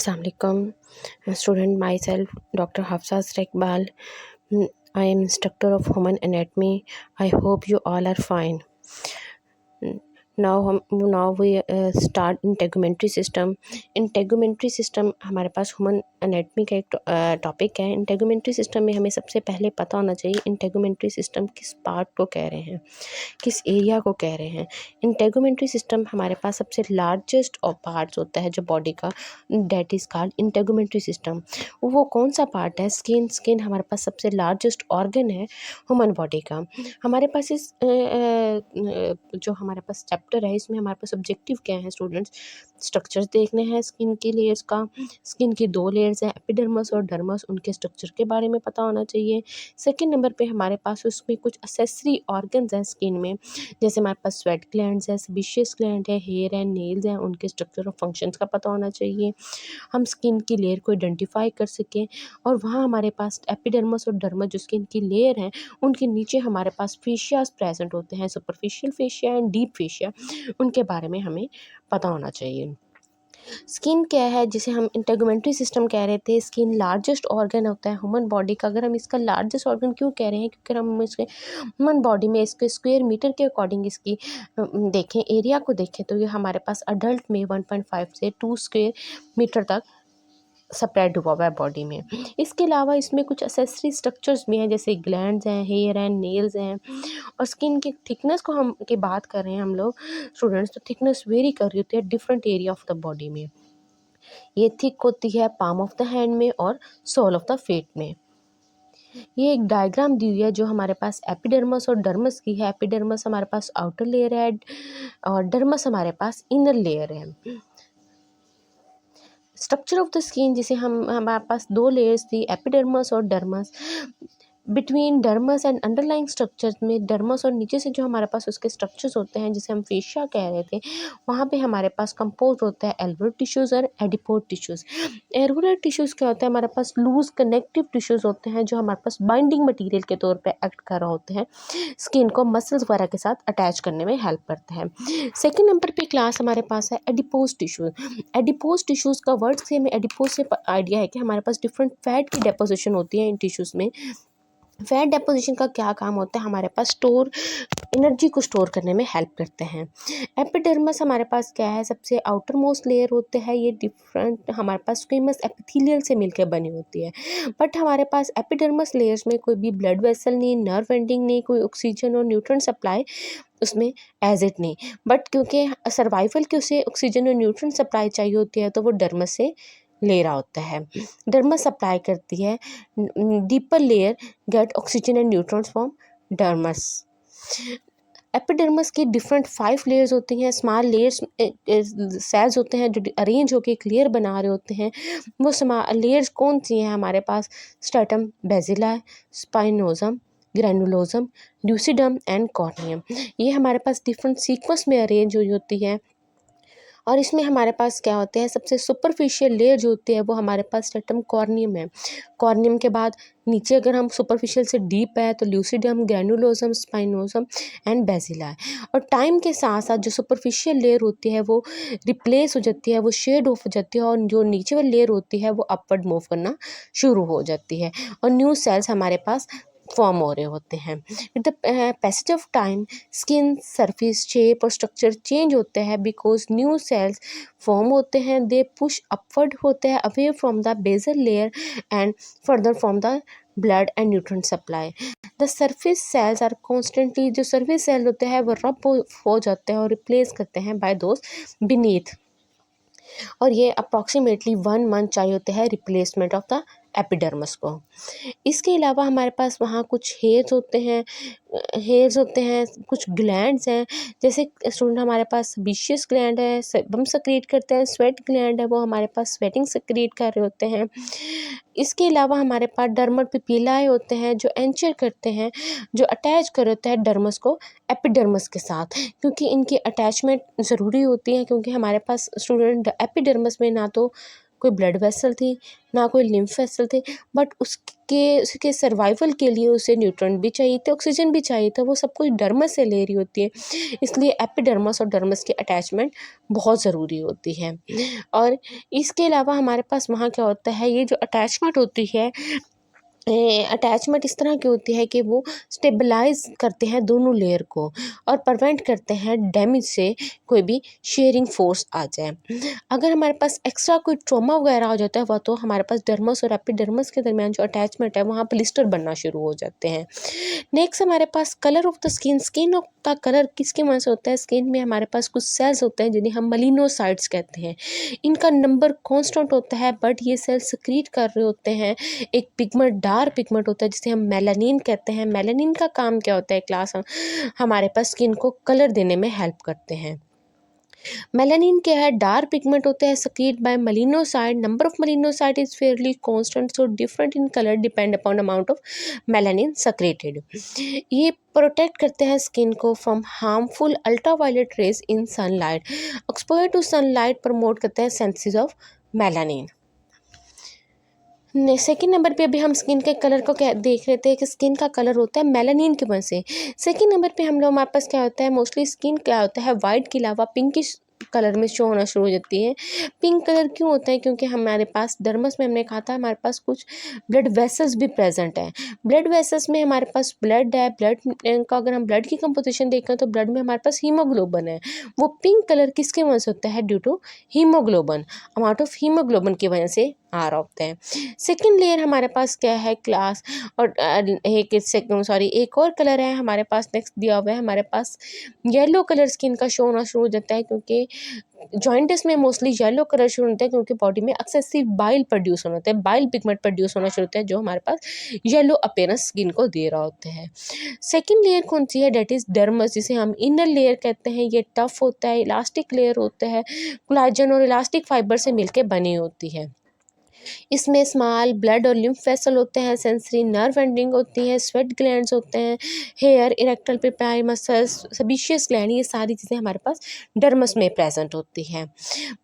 Assalamualaikum, student myself Dr. Hafsaz Iqbal. I am instructor of human anatomy. I hope you all are fine. Now we start integumentary system. Integumentary system हमारे पास human anatomy का एक topic है। Integumentary system में हमें सबसे पहले पता होना चाहिए इंटेगुमेंट्री सिस्टम किस पार्ट को कह रहे हैं, किस एरिया को कह रहे हैं। इंटेगुमेंट्री सिस्टम हमारे पास सबसे लार्जेस्ट ऑफ पार्ट्स होता है जो बॉडी का, that is called integumentary system. वो कौन सा पार्ट है? स्किन हमारे पास सबसे लार्जेस्ट ऑर्गन है ह्यूमन बॉडी का। हमारे पास इस जो हमारे पास चैप्टर है इसमें हमारे पास ऑब्जेक्टिव क्या है स्टूडेंट्स? स्ट्रक्चर्स देखने हैं स्किन की लेयर्स का। स्किन की 2 लेयर्स हैं, एपिडर्मस और डर्मस, उनके स्ट्रक्चर के बारे में पता होना चाहिए। सेकंड नंबर पे हमारे पास उसमें कुछ एक्सेसरी ऑर्गन्स हैं स्किन में, जैसे हमारे पास स्वेट ग्लैंड्स है, सेबेशियस ग्लैंड है, हेयर एंड नेल्स हैं, उनके स्ट्रक्चर और फंक्शंस का पता होना चाहिए। हम स्किन की लेयर को आइडेंटिफाई कर सकें और वहाँ हमारे पास एपिडर्मस और डर्मस जो स्किन की लेयर हैं उनके नीचे हमारे पास फेशियाज प्रेजेंट होते हैं, superficial fascia and deep fascia, उनके बारे में हमें पता होना चाहिए। स्किन क्या है जिसे हम इंटेगुमेंट्री सिस्टम कह रहे थे? स्किन लार्जेस्ट ऑर्गन होता है ह्यूमन बॉडी का। अगर हम इसका लार्जेस्ट ऑर्गन क्यों कह रहे हैं? क्योंकि हम इसके ह्यूमन बॉडी में इसके स्क्वायर मीटर के अकॉर्डिंग इसकी देखें, एरिया को देखें तो ये हमारे पास अडल्ट में 1.5 से 2 स्क्वायर मीटर तक स्प्रेड हुआ हुआ है बॉडी में। इसके अलावा इसमें कुछ एक्सेसरी स्ट्रक्चर्स भी हैं, जैसे ग्लैंड्स हैं, हेयर एंड नेल्स हैं। और स्किन की थिकनेस को हम की बात कर रहे हैं हम लोग स्टूडेंट्स, तो थिकनेस वेरी कर रही होती है different area of the body में। ये थिक होती है पाम ऑफ द हैंड में और सोल ऑफ द फीट में। ये एक डायग्राम दी हुई है जो हमारे पास एपिडर्मस और डर्मस की है। एपिडर्मस हमारे पास आउटर लेयर है और डर्मस हमारे पास इनर लेयर है। स्ट्रक्चर ऑफ द स्किन जिसे हमारे पास 2 लेयर्स थी, एपिडर्मस और dermis. Between dermis and underlying structures में डर्मस और नीचे से जो हमारे पास उसके स्ट्रक्चर्स होते हैं जिसे हम फेशिया कह रहे थे, वहाँ पे हमारे पास कंपोज होता है एल्वुलर टिश्यूज़ और एडिपोज टिश्यूज़। एल्वुलर टिश्यूज़ क्या होता है? हमारे पास लूज कनेक्टिव टिश्यूज़ होते हैं जो हमारे पास बाइंडिंग मटीरियल के तौर पे एक्ट कर रहे होते हैं, स्किन को मसल्स वगैरह के साथ अटैच करने में हेल्प करते हैं। सेकेंड नंबर पे क्लास हमारे पास है एडिपोज टिश्यूज़। एडिपोज टिश्यूज़ का वर्ड से हमें एडिपोज से आइडिया है कि हमारे पास डिफरेंट फैट की डेपोजिशन होती है इन टिश्यूज़ में। फैट डेपोजिशन का क्या काम होता है? हमारे पास एनर्जी को स्टोर करने में हेल्प करते हैं। एपिडर्मस हमारे पास क्या है? सबसे आउटर मोस्ट लेयर होते हैं, ये डिफरेंट हमारे पास स्क्विमस एपिथेलियल से मिलकर बनी होती है। बट हमारे पास एपिडर्मस लेयर्स में कोई भी ब्लड वेसल नहीं, नर्व एंडिंग नहीं, कोई ऑक्सीजन और न्यूट्रिएंट सप्लाई उसमें एज इट नहीं। बट क्योंकि सर्वाइवल के उसे ऑक्सीजन और न्यूट्रिएंट सप्लाई चाहिए होती है तो वो डर्मस से ले रहा होता है। डर्मस सप्लाई करती है, deeper layer gate oxygen and neutrons from dermis. Epidermis की डिफरेंट 5 लेयर्स होती हैं। स्मॉल लेयर्स सेल्स होते हैं जो अरेंज होकर एक लेयर बना रहे होते हैं। वो लेयर्स कौन सी हैं हमारे पास? Stratum basale, spinosum, granulosum, lucidum and corneum. ये हमारे पास डिफरेंट सीक्वेंस में अरेंज हुई होती है। और इसमें हमारे पास क्या होते हैं? सबसे सुपरफिशियल लेयर जो होती है वो हमारे पास स्ट्रेटम कॉर्नियम है। कॉर्नियम के बाद नीचे अगर हम सुपरफिशियल से डीप है तो ल्यूसिडम, ग्रैनुलोजम, स्पाइनोजम एंड बेसिला है। और टाइम के साथ साथ जो सुपरफिशियल लेयर होती है वो रिप्लेस हो जाती है, वो शेड ऑफ हो जाती है, और जो नीचे वाली लेयर होती है वो अपवर्ड मूव करना शुरू हो जाती है और न्यू सेल्स हमारे पास फॉर्म हो रहे होते हैं। With the passage of time skin surface shape और स्ट्रक्चर चेंज होते हैं बिकॉज न्यू सेल्स फॉर्म होते हैं। दे पुश अपवर्ड होते हैं away from the basal layer and further from the blood and nutrient supply. The surface cells are constantly, जो surface cell होते हैं वो रब हो जाते हैं और रिप्लेस करते हैं बाय दोज बीनीथ। और ये अप्रॉक्सीमेटली 1 मंथ चाहिए होते हैं रिप्लेसमेंट ऑफ द एपिडर्मस को। इसके अलावा हमारे पास वहाँ कुछ हेयर्स होते हैं, कुछ ग्लैंड्स हैं। जैसे स्टूडेंट हमारे पास सेबेशियस ग्लैंड है, सेबम सेक्रेट करते हैं। स्वेट ग्लैंड है, वो हमारे पास स्वेटिंग सेक्रेट कर रहे होते हैं। इसके अलावा हमारे पास डर्मल पेपिलाए होते हैं जो एंचर करते हैं, जो अटैच कर होता है डर्मस को एपिडर्मस के साथ, क्योंकि इनकी अटैचमेंट ज़रूरी होती है। क्योंकि हमारे पास स्टूडेंट एपिडर्मस में ना तो कोई ब्लड वेसल थी, ना कोई लिम्फ वेसल थे, बट उसके सर्वाइवल के लिए उसे न्यूट्रिएंट भी चाहिए थे, ऑक्सीजन भी चाहिए था, वो सब कुछ डर्मस से ले रही होती है। इसलिए एपिडर्मस और डर्मस की अटैचमेंट बहुत ज़रूरी होती है। और इसके अलावा हमारे पास वहाँ क्या होता है, ये जो अटैचमेंट होती है, अटैचमेंट इस तरह की होती है कि वो स्टेबलाइज करते हैं दोनों लेयर को और प्रिवेंट करते हैं डैमेज से कोई भी शेयरिंग फोर्स आ जाए। अगर हमारे पास एक्स्ट्रा कोई ट्रॉमा वगैरह हो जाता है वह तो हमारे पास डर्मस और एपिडर्मस के दरमियान जो अटैचमेंट है वहाँ ब्लिस्टर बनना शुरू हो जाते हैं। नेक्स्ट हमारे पास colour of the skin. Skin का कलर किसके वजह से होता है? स्किन में हमारे पास कुछ सेल्स होते हैं जिन्हें हम मेलिनोसाइट्स कहते हैं। इनका नंबर कांस्टेंट होता है, बट ये सेल्स सिक्रीट कर रहे होते हैं एक पिगमेंट, डार्क पिगमेंट होता है जिसे हम मेलानिन कहते हैं। मेलानिन का काम क्या होता है क्लास? हमारे पास स्किन को कलर देने में हेल्प करते हैं। मेलानिन क्या है? डार्क पिगमेंट होते हैं secreted by melanocyte. Number of melanocyte is fairly constant, so different in color depend upon amount of melanin secreted. ये प्रोटेक्ट करते हैं स्किन को from harmful ultraviolet rays in sunlight. Exposure to sunlight promote करते हैं synthesis of melanin. Second number पे अभी हम skin के कलर को क्या देख रहे थे कि स्किन का कलर होता है मेलानिन की वजह से। सेकेंड नंबर पे हम लोग हमारे पास क्या होता है, मोस्टली स्किन क्या होता है वाइट के अलावा पिंकिश कलर में शो होना शुरू हो जाती है। पिंक कलर क्यों होता है? क्योंकि हमारे पास डर्मस में हमने कहा था हमारे पास कुछ ब्लड वेसल्स भी प्रेजेंट है। ब्लड वेसल्स में हमारे पास ब्लड है। ब्लड का अगर हम ब्लड की कंपोजिशन देखें तो ब्लड में हमारे पास हीमोग्लोबिन है। वो पिंक कलर किसके वजह से होता है? Due to haemoglobin, amount of haemoglobin की वजह से आ रहा होता है। सेकेंड लेयर हमारे पास क्या है क्लास, और एक और कलर है हमारे पास नेक्स्ट दिया हुआ है हमारे पास येलो कलर स्किन का शो होना शुरू हो जाता है, क्योंकि जॉइंटिस में मोस्टली येलो कलर शुरू होता है क्योंकि बॉडी में एक्सेसिव बाइल प्रोड्यूस होना होता है, बाइल पिगमेंट प्रोड्यूस होना शुरू होता है जो हमारे पास येलो अपीयरेंस स्किन को दे रहा होता है। सेकेंड लेयर कौन सी है? डेट इज डर्मस, जिसे हम इनर लेयर कहते हैं। ये टफ होता है, इलास्टिक लेयर होता है, कोलाजन और इलास्टिक फाइबर से मिलकर बनी होती है। इसमें स्मॉल ब्लड और लिम्फ वेसल होते हैं, सेंसरी नर्व एंडिंग होती है, स्वेट ग्लैंड्स होते हैं, hair, erector pili muscles, sebaceous gland, ये सारी चीज़ें हमारे पास डर्मस में प्रेजेंट होती हैं।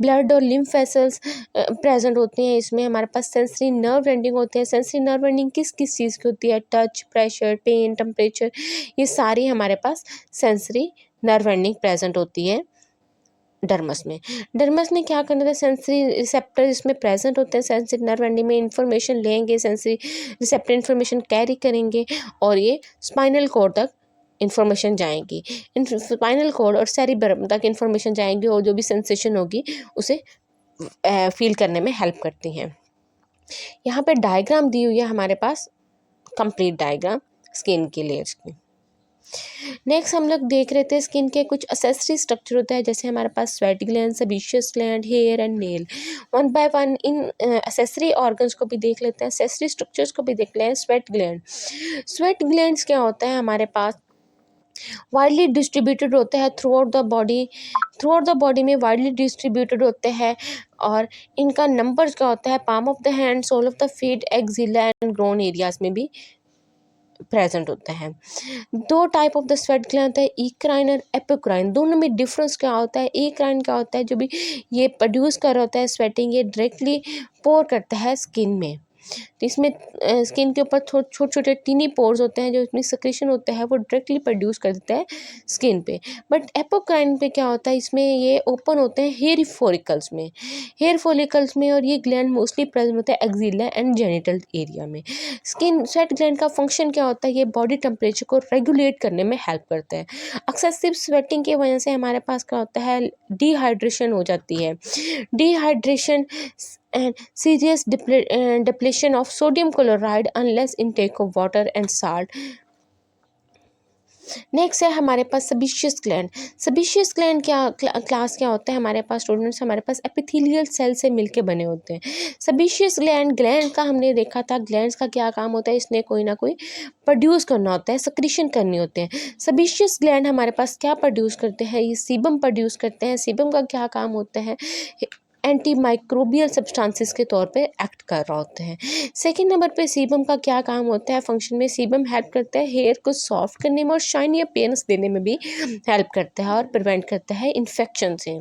ब्लड और लिम्फ वेसल्स प्रेजेंट होती हैं। इसमें हमारे पास सेंसरी नर्व एंडिंग होते हैं। सेंसरी नर्व एंडिंग किस किस चीज़ की होती है? टच, प्रेशर, पेन, टेम्परेचर, ये सारी हमारे पास सेंसरी नर्व एंडिंग प्रेजेंट होती है डर्मस में। डर्मस में क्या करना था? सेंसरी रिसेप्टर इसमें प्रेजेंट होते हैं। सेंसरी नर्व एंडिंग में इंफॉर्मेशन लेंगे, सेंसरी रिसेप्टर इंफॉर्मेशन कैरी करेंगे और ये स्पाइनल कॉर्ड तक इंफॉर्मेशन जाएंगी। स्पाइनल कॉर्ड और सेरिब्रम तक इंफॉर्मेशन जाएंगी और जो भी सेंसेशन होगी उसे फील करने में हेल्प करती हैं। यहाँ पे डायग्राम दी हुई है हमारे पास, कंप्लीट डायग्राम स्किन की लेयर्स की। नेक्स्ट हम लोग देख रहे थे स्किन के कुछ असेसरी स्ट्रक्चर होता है, जैसे हमारे पास sweat gland, sebaceous gland, hair and nail. One by one इन असेसरी ऑर्गन्स को भी देख लेते हैं, असेसरी स्ट्रक्चर्स को भी देख लेते हैं। स्वेट ग्लैंड, स्वेट ग्लैंड्स क्या होता है हमारे पास? वाइडली डिस्ट्रीब्यूटेड होते हैं थ्रू आउट द बॉडी में वाइडली डिस्ट्रीब्यूटेड होते हैं। और इनका नंबर्स क्या होता है? Palm of the hand, sole of the feet, axilla and groin areas में भी प्रेजेंट होता है। दो type of the sweat gland होता है, इक्राइन और एपोक्राइन। दोनों में डिफरेंस क्या होता है? इक्राइन क्या होता है? जो भी ये प्रोड्यूस कर रहा होता है स्वेटिंग, ये डायरेक्टली पोर करता है स्किन में। तो इसमें स्किन के ऊपर छोटे छोटे टीनी पोर्स होते हैं, जो इसमें सिक्रेशन होता है वो डायरेक्टली प्रोड्यूस कर देता है स्किन पे। बट एपोक्राइन पे क्या होता है? इसमें ये ओपन होते हैं हेयर फॉलिकल्स में और ये ग्लैंड मोस्टली प्रेजेंट होता है एक्सिला एंड जेनिटल एरिया में। स्किन स्वेट ग्लैंड का फंक्शन क्या होता है? ये बॉडी टेम्परेचर को रेगुलेट करने में हेल्प करता है। एक्सेसिव स्वेटिंग की वजह से हमारे पास क्या होता है? डिहाइड्रेशन हो जाती है। Dehydration and serious depletion of sodium chloride unless intake of water and salt. Next है हमारे पास सेबेशियस ग्लैंड। सेबेशियस ग्लैंड क्या क्लास क्या होता है हमारे पास स्टूडेंट्स? हमारे पास एपिथेलियल सेल से मिलके बने होते हैं। सेबेशियस ग्लैंड का हमने देखा था, ग्लैंड्स का क्या काम होता है? इसने कोई ना कोई प्रोड्यूस करना होता है, सिक्रीशन करनी होते हैं। सेबेशियस ग्लैंड हमारे पास क्या प्रोड्यूस करते हैं? ये सीबम प्रोड्यूस करते हैं। सीबम का क्या काम होता है? एंटी माइक्रोबियल सब्सटेंसेस के तौर पे एक्ट कर रहा होता है। सेकंड नंबर पे सीबम का क्या काम होता है फंक्शन में, सीबम हेल्प करता है हेयर को सॉफ्ट करने में और शाइनी अपीयरेंस देने में भी हेल्प करता है और प्रिवेंट करता है इन्फेक्शन से।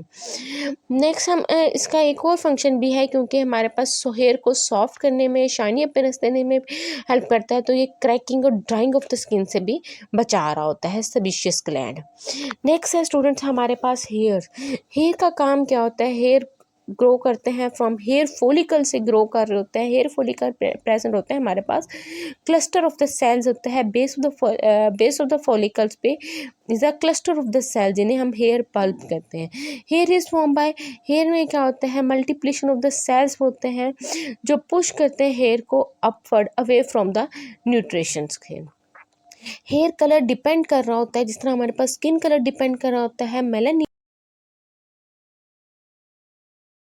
नेक्स्ट हम इसका एक और फंक्शन भी है, क्योंकि हमारे पास हेयर को सॉफ्ट करने में, शाइनी अपीयरेंस देने में हेल्प करता है, तो ये क्रैकिंग और ड्राइंग ऑफ द स्किन से भी बचा रहा होता है सेबेशियस ग्लैंड। नेक्स्ट है स्टूडेंट्स हमारे पास हेयर का काम क्या होता है, हेयर ग्रो करते हैं फ्रॉम हेयर फॉलिकल से ग्रो कर रहे होते हैं। हेयर फॉलिकल प्रेजेंट होते हैं हमारे पास, क्लस्टर ऑफ द सेल्स होता है बेस ऑफ द फॉलिकल्स पे is a cluster of the cell जिन्हें हम हेयर पल्प कहते हैं। Hair is form by, hair में क्या होता है मल्टीप्लिकेशन ऑफ द सेल्स होते हैं जो पुश करते हैं हेयर को upward away from the nutritions के। हेयर कलर डिपेंड कर रहा होता है, जिस तरह हमारे पास स्किन कलर डिपेंड कर रहा होता है मेलानिन